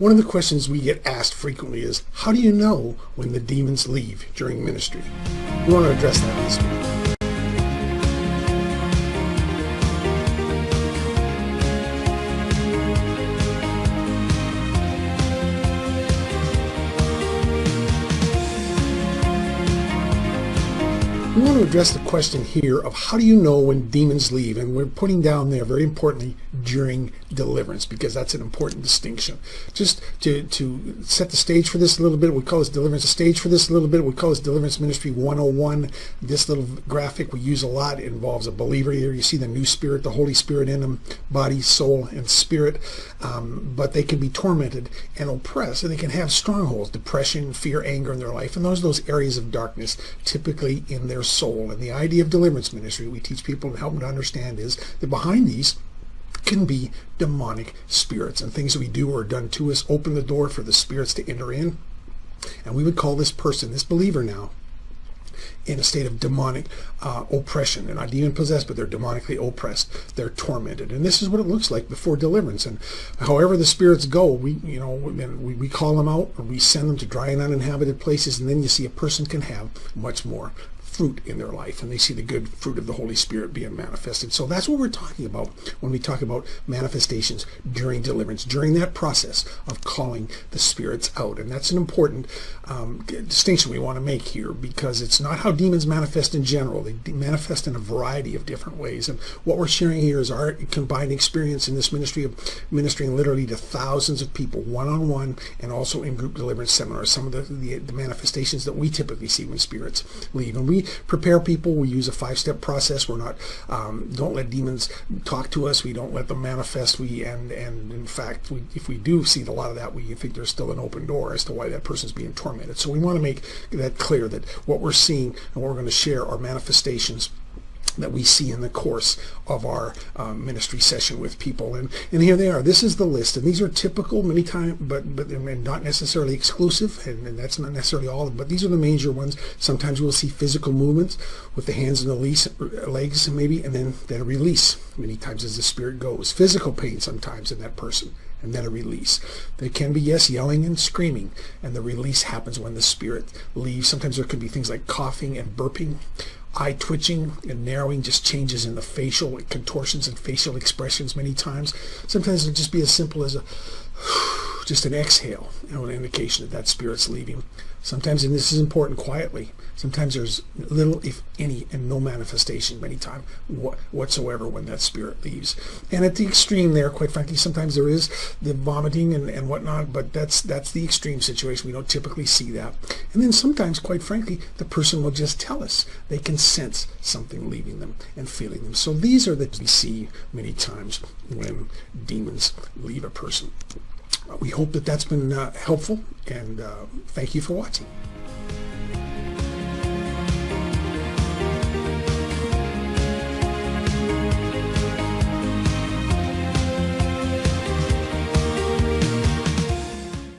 One of the questions we get asked frequently is, how do you know when the demons leave during ministry? We want to address that this week. We want to address the question here of how do you know when demons leave, and we're putting down there very importantly during deliverance, because that's an important distinction. Just to set the stage for this a little bit, we call this deliverance. The stage for this a little bit, we call this Deliverance Ministry 101. This little graphic we use a lot. It involves a believer here. You see the new spirit, the Holy Spirit in them, body, soul, and spirit. But they can be tormented and oppressed, and they can have strongholds, depression, fear, anger in their life, and those areas of darkness typically in their soul. And the idea of deliverance ministry we teach people and help them to understand is that behind these can be demonic spirits, and things that we do or are done to us open the door for the spirits to enter in. And we would call this person, this believer now, in a state of demonic oppression. They're not demon possessed, but they're demonically oppressed. They're tormented, and this is what it looks like before deliverance. And however the spirits go, we call them out, or we send them to dry and uninhabited places, and then you see a person can have much more fruit in their life, and they see the good fruit of the Holy Spirit being manifested. So that's what we're talking about when we talk about manifestations during deliverance, during that process of calling the spirits out. And that's an important distinction we want to make here, because it's not how demons manifest in general. They manifest in a variety of different ways. And what we're sharing here is our combined experience in this ministry of ministering literally to thousands of people, one-on-one, and also in group deliverance seminars, some of the manifestations that we typically see when spirits leave. And we prepare people. We use a 5-step process. We're not don't let demons talk to us. We don't let them manifest. And in fact, if we do see a lot of that, we think there's still an open door as to why that person's being tormented. So we want to make that clear, that what we're seeing and what we're going to share are manifestations that we see in the course of our ministry session with people. And here they are. This is the list, and these are typical many times, but not necessarily exclusive, and that's not necessarily all of them, but these are the major ones. Sometimes we'll see physical movements with the hands and the legs maybe, and then a release many times as the spirit goes. Physical pain sometimes in that person, and then a release. There can be, yes, yelling and screaming, and the release happens when the spirit leaves. Sometimes there could be things like coughing and burping, eye twitching and narrowing, just changes in the facial contortions and facial expressions many times. Sometimes it'll just be as simple as just an exhale, an indication that spirit's leaving. Sometimes, and this is important, quietly. Sometimes there's little, if any, and no manifestation many times whatsoever when that spirit leaves. And at the extreme there, quite frankly, sometimes there is the vomiting and whatnot, but that's the extreme situation. We don't typically see that. And then sometimes, quite frankly, the person will just tell us. They can sense something leaving them and feeling them. So these are that we see many times when demons leave a person. We hope that that's been helpful, and thank you for watching.